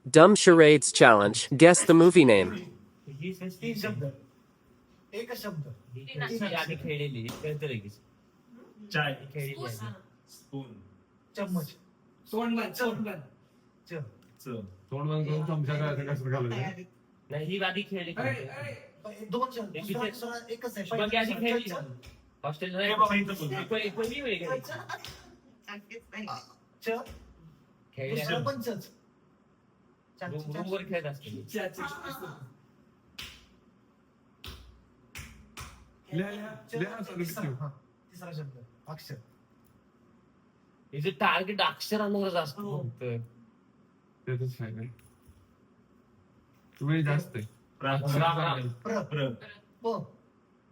Dumb Charades Challenge. Guess the movie name. तीन शब्द एकच शब्द आधी खेळलेली कळतं लगेच. चाय खेळलेली आहे. स्पून चम्मच तोंड च तोंड बंद करून चमचा करायचं कसं घालायचं? नाही ही आधी खेळली दोन शब्द एक दुसरा- विषय- दुसरा एकच आहे शुभांगी आधी खेळली च- हॉस्टेलला हे बाबा इथं बोल. पहिली वेळ खेळली. च खेळली दुसरा पण चच रूमवर खेळत असते. लिहा सगळं. तिसरा शब्द अक्षर हिचं टार्गेट अक्षरांवरच असतो फक्त. त्यातच फायदा आहे. वेळ जास्त आहे. राम राम राम प्र प्र प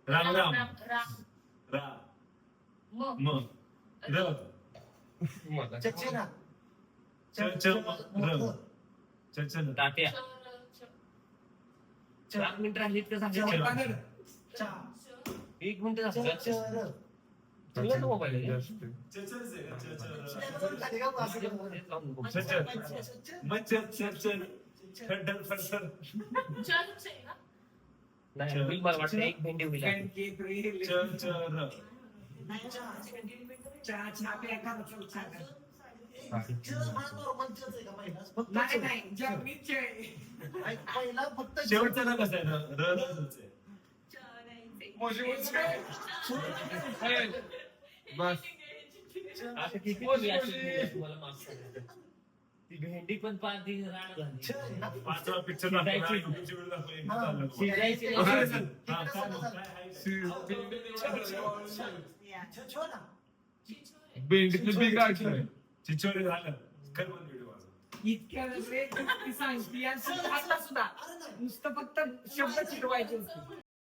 राम राम रा म र चचेरा च च र च च र तात्या 4 मिनिटं राहिलीत का सांगायचं? चा 1 मिनिट च झालं. र तुला तो मोबाईल आहे. जास्त आहे. च च च च च खाली का वास येतो? च च म च च च खड्डर फडसर नाही होईल मला वाटतं एक भेंडी होईल. च च र च हा normal चच आहे का पहिला? फक्त च. पहिला फक्त च. शेवटचं ना कसं आहे र र रच आहे. बस आता किती वेळी अशी तुम्हाला माफ करायचं. ती भेंडी पण पाच दिन राड झाली. च आहे ना? पाचवा पिक्चर शिजायची. शिजायची च छो ना. भेंडीतलं बी काढलं. चिचोरी झालं कर पण व्हिडिओ इतक्या वेळ सांगते सुद्धा नुसतं फक्त शब्द चिडवायचे असते.